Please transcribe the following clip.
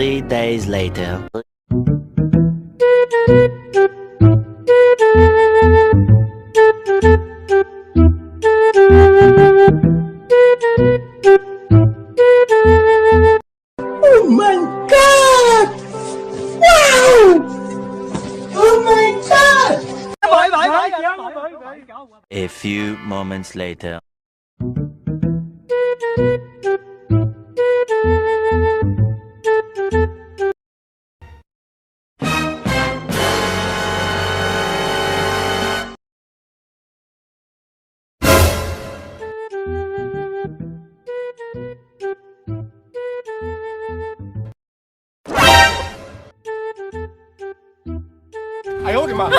3 days later. Oh my god! Wow! Oh my god! A few moments later. Eh呦我的妈！